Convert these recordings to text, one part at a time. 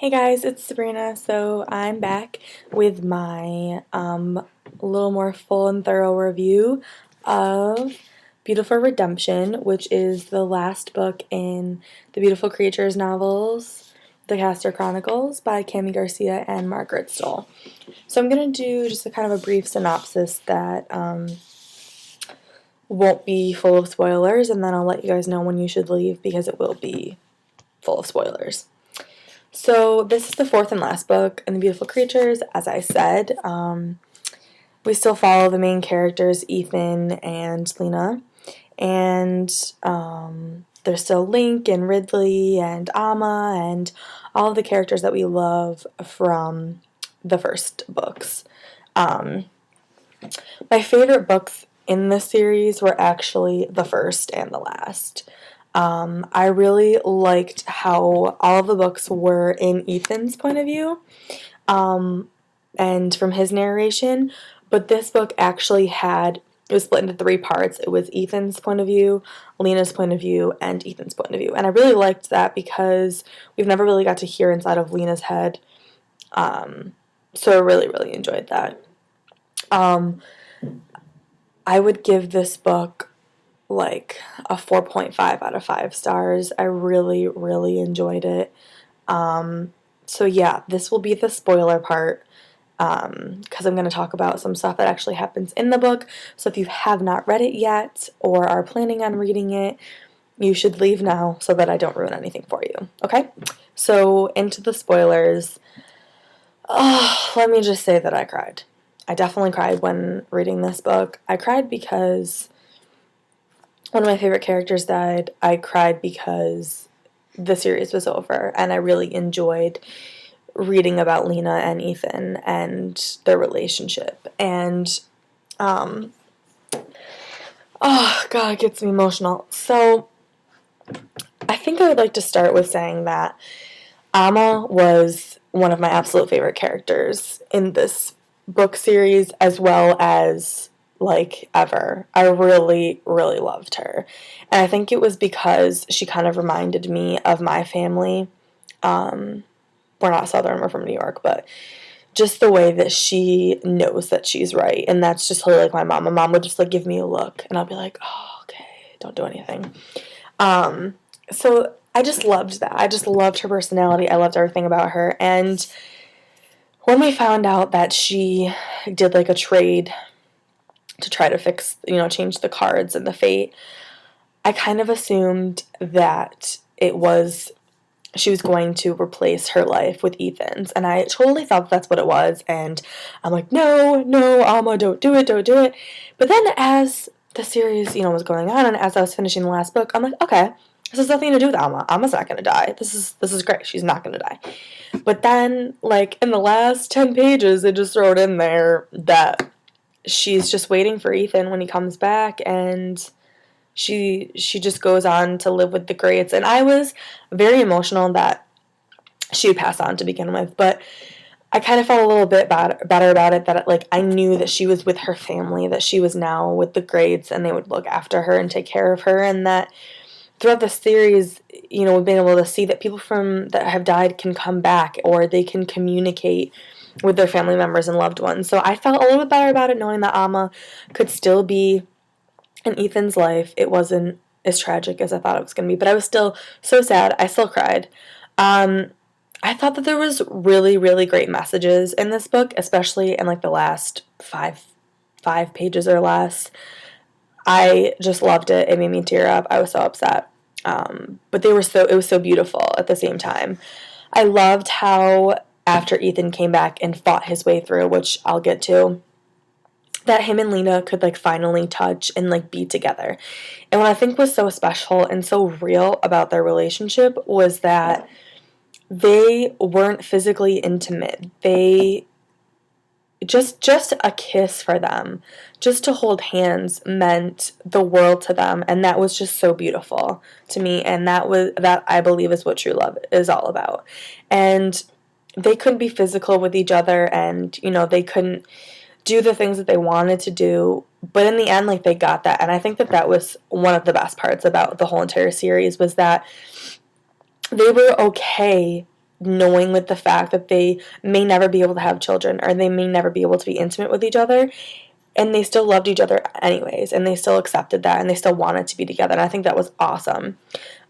Hey guys, it's Sabrina. So I'm back with my little more full and thorough review of Beautiful Redemption, which is the last book in the Beautiful Creatures novels, The Castor Chronicles by Cami Garcia and Margaret Stohl. So I'm going to do just a kind of a brief synopsis that won't be full of spoilers, and then I'll let you guys know when you should leave because it will be full of spoilers. So this is the fourth and last book in The Beautiful Creatures. As I said, we still follow the main characters, Ethan and Lena, and there's still Link and Ridley and Amma and all of the characters that we love from the first books. My favorite books in this series were actually the first and the last. I really liked how all of the books were in Ethan's point of view, and from his narration, but this book actually it was split into three parts. It was Ethan's point of view, Lena's point of view, and Ethan's point of view. And I really liked that because we've never really got to hear inside of Lena's head, so I really, really enjoyed that. I would give this book like a 4.5 out of 5 stars. I really, really enjoyed it. So yeah, this will be the spoiler part because I'm going to talk about some stuff that actually happens in the book. So if you have not read it yet or are planning on reading it, you should leave now so that I don't ruin anything for you. Okay? So into the spoilers. Oh, let me just say that I cried. I definitely cried when reading this book. I cried because one of my favorite characters died. I cried because the series was over, and I really enjoyed reading about Lena and Ethan and their relationship. And, oh, God, it gets me emotional. So, I think I would like to start with saying that Amma was one of my absolute favorite characters in this book series, as well as like ever. I really, really loved her. And I think it was because she kind of reminded me of my family. We're not Southern, we're from New York, but just the way that she knows that she's right. And that's just totally like my mom. My mom would just like give me a look and I'll be like, oh, okay, don't do anything. So I just loved that. I just loved her personality. I loved everything about her. And when we found out that she did like a trade to try to fix, change the cards and the fate, I kind of assumed that she was going to replace her life with Ethan's, and I totally thought that's what it was, and I'm like, no, Alma, don't do it. But then as the series, was going on, and as I was finishing the last book, I'm like, okay, this has nothing to do with Alma. Alma's not gonna die. This is great. She's not gonna die. But then, like, in the last 10 pages, they just throw it in there that she's just waiting for Ethan when he comes back, and she just goes on to live with the greats. And I was very emotional that she would pass on to begin with, but I kind of felt a little bit better about it, that like I knew that she was with her family, that she was now with the greats, and they would look after her and take care of her, and that throughout the series, we've been able to see that people that have died can come back, or they can communicate with their family members and loved ones. So I felt a little bit better about it, knowing that Amma could still be in Ethan's life. It wasn't as tragic as I thought it was going to be, but I was still so sad. I still cried. I thought that there was really, really great messages in this book, especially in like the last five pages or less. I just loved it. It made me tear up. I was so upset. But it was so beautiful at the same time. I loved how after Ethan came back and fought his way through, which I'll get to, that him and Lena could like finally touch and like be together. And what I think was so special and so real about their relationship was that they weren't physically intimate. They just a kiss for them, just to hold hands meant the world to them, and that was just so beautiful to me. And that I believe is what true love is all about. And they couldn't be physical with each other, and they couldn't do the things that they wanted to do, but in the end, like, they got that. And I think that was one of the best parts about the whole entire series, was that they were okay knowing with the fact that they may never be able to have children, or they may never be able to be intimate with each other, and they still loved each other anyways, and they still accepted that, and they still wanted to be together, and I think that was awesome.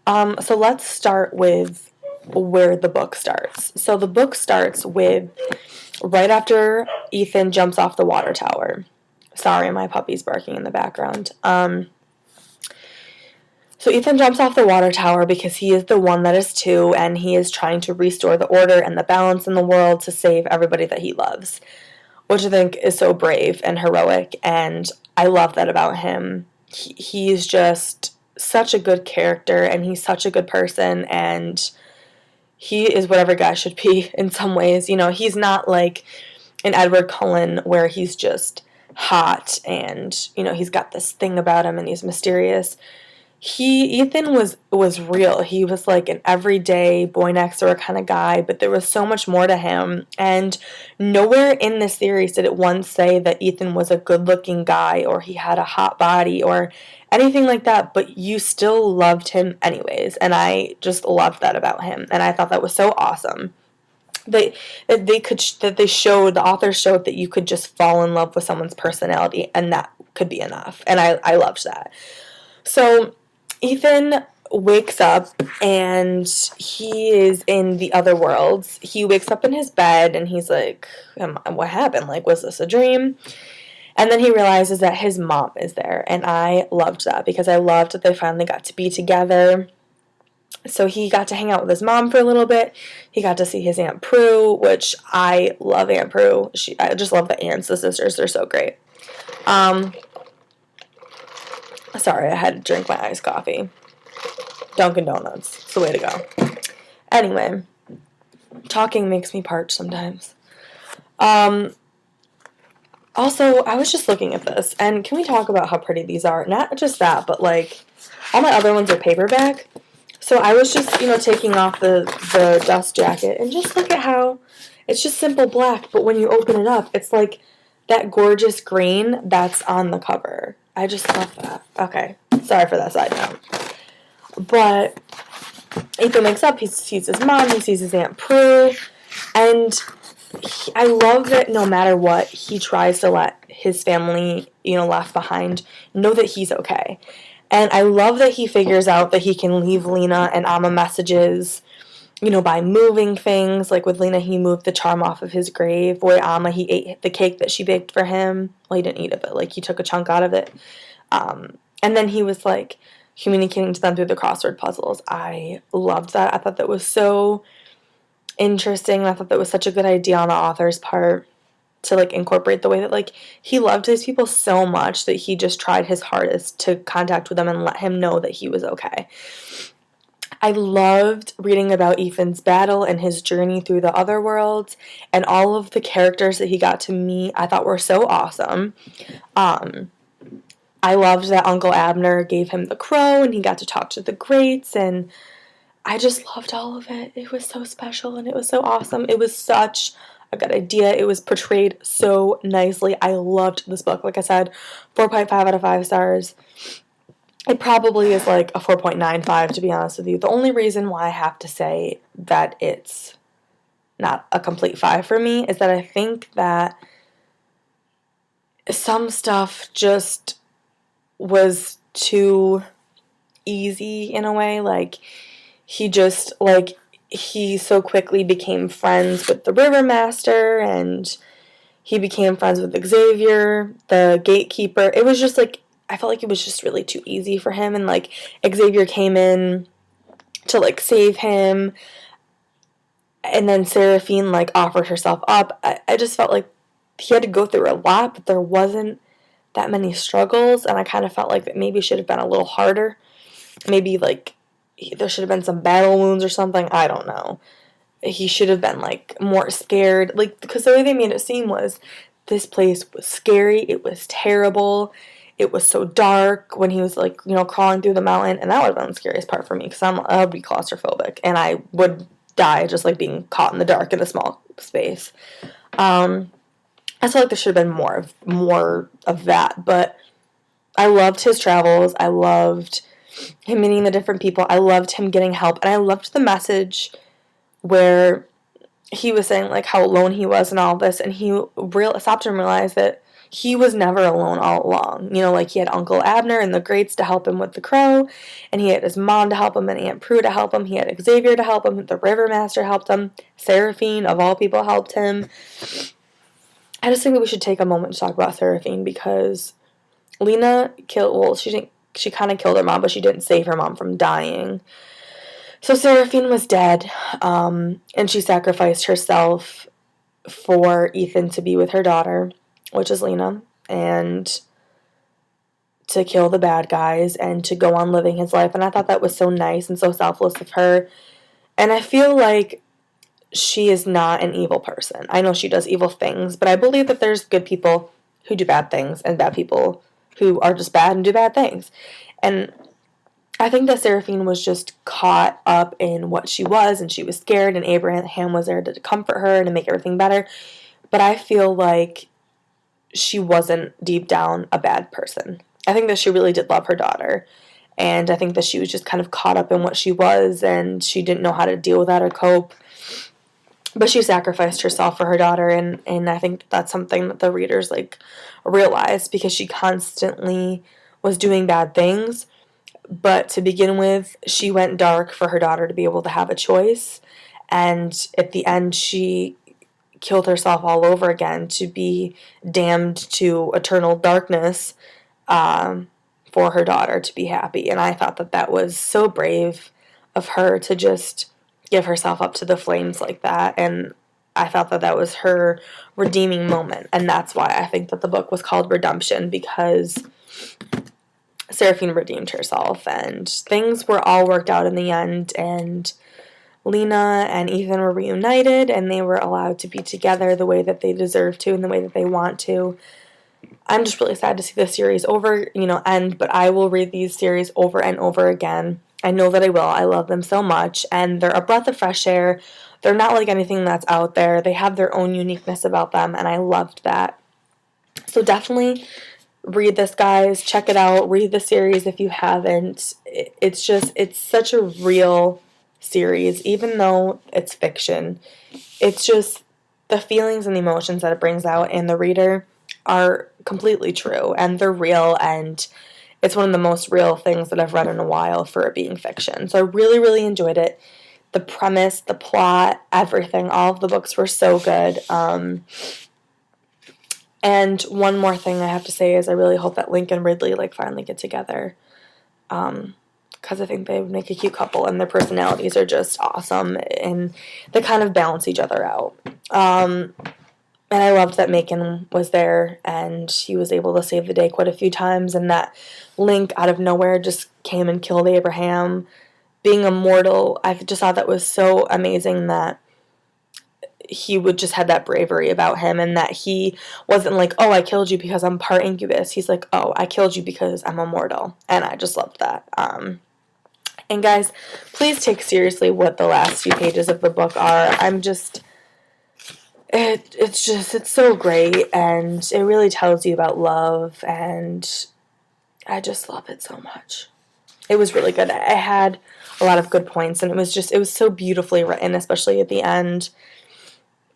So let's start with where the book starts. So the book starts with right after Ethan jumps off the water tower. Sorry, my puppy's barking in the background. So Ethan jumps off the water tower because he is the one that is two, and he is trying to restore the order and the balance in the world to save everybody that he loves, which I think is so brave and heroic, and I love that about him. He's just such a good character, and he's such a good person, and he is what every guy should be in some ways. You know, he's not like an Edward Cullen where he's just hot and, you know, he's got this thing about him and he's mysterious. Ethan was real. He was like an everyday boy next door kind of guy, but there was so much more to him. And nowhere in this series did it once say that Ethan was a good-looking guy or he had a hot body or anything like that, but you still loved him anyways. And I just loved that about him. And I thought that was so awesome. The authors showed that you could just fall in love with someone's personality, and that could be enough. And I loved that. So Ethan wakes up and he is in the other worlds. He wakes up in his bed and he's like, what happened? Like, was this a dream? And then he realizes that his mom is there. And I loved that because I loved that they finally got to be together. So he got to hang out with his mom for a little bit. He got to see his Aunt Prue, which I love Aunt Prue. I just love the aunts, the sisters. They're so great. Sorry, I had to drink my iced coffee. Dunkin' Donuts. It's the way to go. Anyway, talking makes me parched sometimes. Also, I was just looking at this, and can we talk about how pretty these are? Not just that, but like, all my other ones are paperback. So I was just, taking off the dust jacket, and just look at how it's just simple black, but when you open it up, it's like that gorgeous green that's on the cover. I just love that. Okay, sorry for that side note. But Ethan wakes up, he sees his mom, he sees his Aunt Prue, and I love that no matter what, he tries to let his family, left behind, know that he's okay. And I love that he figures out that he can leave Lena and Amma messages, by moving things. Like with Lena, he moved the charm off of his grave. With Amma, he ate the cake that she baked for him. Well, he didn't eat it, but like he took a chunk out of it. And then he was like communicating to them through the crossword puzzles. I loved that. I thought that was so interesting. I thought that was such a good idea on the author's part to like incorporate the way that like he loved his people so much that he just tried his hardest to contact with them and let him know that he was okay. I loved reading about Ethan's battle and his journey through the other worlds, and all of the characters that he got to meet I thought were so awesome. I loved that Uncle Abner gave him the crow and he got to talk to the greats, and I just loved all of it. It was so special and it was so awesome. It was such a good idea. It was portrayed so nicely. I loved this book. Like I said, 4.5 out of 5 stars. It probably is like a 4.95 to be honest with you. The only reason why I have to say that it's not a complete 5 for me is that I think that some stuff just was too easy in a way. Like, he so quickly became friends with the River Master, and he became friends with Xavier, the gatekeeper. It was just like, I felt like it was just really too easy for him, and like Xavier came in to like save him, and then Seraphine like offered herself up. I just felt like he had to go through a lot, but there wasn't that many struggles, and I kind of felt like it maybe should have been a little harder. Maybe like there should have been some battle wounds or something. I don't know. He should have been like more scared, like, because the way they made it seem was this place was scary. It was terrible. It was so dark when he was like, crawling through the mountain, and that would have been the scariest part for me because I would be claustrophobic and I would die just like being caught in the dark in a small space. I feel like there should have been more of that, but I loved his travels. I loved him meeting the different people. I loved him getting help, and I loved the message where he was saying, like, how alone he was and all this, and he stopped and realized that he was never alone all along. You know, like, he had Uncle Abner and the Greats to help him with the crow, and he had his mom to help him, and Aunt Prue to help him, he had Xavier to help him, the River Master helped him, Seraphine, of all people, helped him. I just think that we should take a moment to talk about Seraphine, because Lena she kind of killed her mom, but she didn't save her mom from dying. So Seraphine was dead, and she sacrificed herself for Ethan to be with her daughter, which is Lena, and to kill the bad guys and to go on living his life. And I thought that was so nice and so selfless of her. And I feel like she is not an evil person. I know she does evil things, but I believe that there's good people who do bad things and bad people who are just bad and do bad things. And I think that Seraphine was just caught up in what she was, and she was scared, and Abraham was there to comfort her and to make everything better. But I feel like she wasn't deep down a bad person. I think that she really did love her daughter, and I think that she was just kind of caught up in what she was, and she didn't know how to deal with that or cope. But she sacrificed herself for her daughter, and I think that's something that the readers, like, realized, because she constantly was doing bad things. But to begin with, she went dark for her daughter to be able to have a choice. And at the end, she killed herself all over again to be damned to eternal darkness for her daughter to be happy. And I thought that that was so brave of her to just give herself up to the flames like that. And I thought that that was her redeeming moment. And that's why I think that the book was called Redemption, because Seraphine redeemed herself, and things were all worked out in the end, and Lena and Ethan were reunited, and they were allowed to be together the way that they deserve to and the way that they want to. I'm just really sad to see this series end, but I will read these series over and over again. I know that I will. I love them so much, and they're a breath of fresh air. They're not like anything that's out there. They have their own uniqueness about them, and I loved that. So definitely read this, guys. Check it out. Read the series if you haven't. It's such a real series, even though it's fiction. It's just the feelings and the emotions that it brings out in the reader are completely true, and they're real, and it's one of the most real things that I've read in a while for it being fiction. So I really, really enjoyed it. The premise, the plot, everything, all of the books were so good. And one more thing I have to say is I really hope that Link and Ridley finally get together, because I think they would make a cute couple, and their personalities are just awesome, and they kind of balance each other out. And I loved that Macon was there, and he was able to save the day quite a few times, and that Link out of nowhere just came and killed Abraham. Being immortal, I just thought that was so amazing, that he would just have that bravery about him, and that he wasn't like, oh, I killed you because I'm part incubus. He's like, oh, I killed you because I'm immortal. And I just loved that. And guys, please take seriously what the last few pages of the book are. It's so great, and it really tells you about love, and I just love it so much. It was really good. I had a lot of good points, and it was so beautifully written, especially at the end.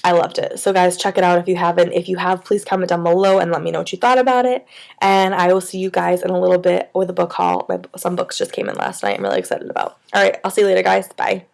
I loved it. So guys, check it out if you haven't. If you have, please comment down below and let me know what you thought about it. And I will see you guys in a little bit with a book haul. Some books just came in last night I'm really excited about. Alright, I'll see you later, guys. Bye.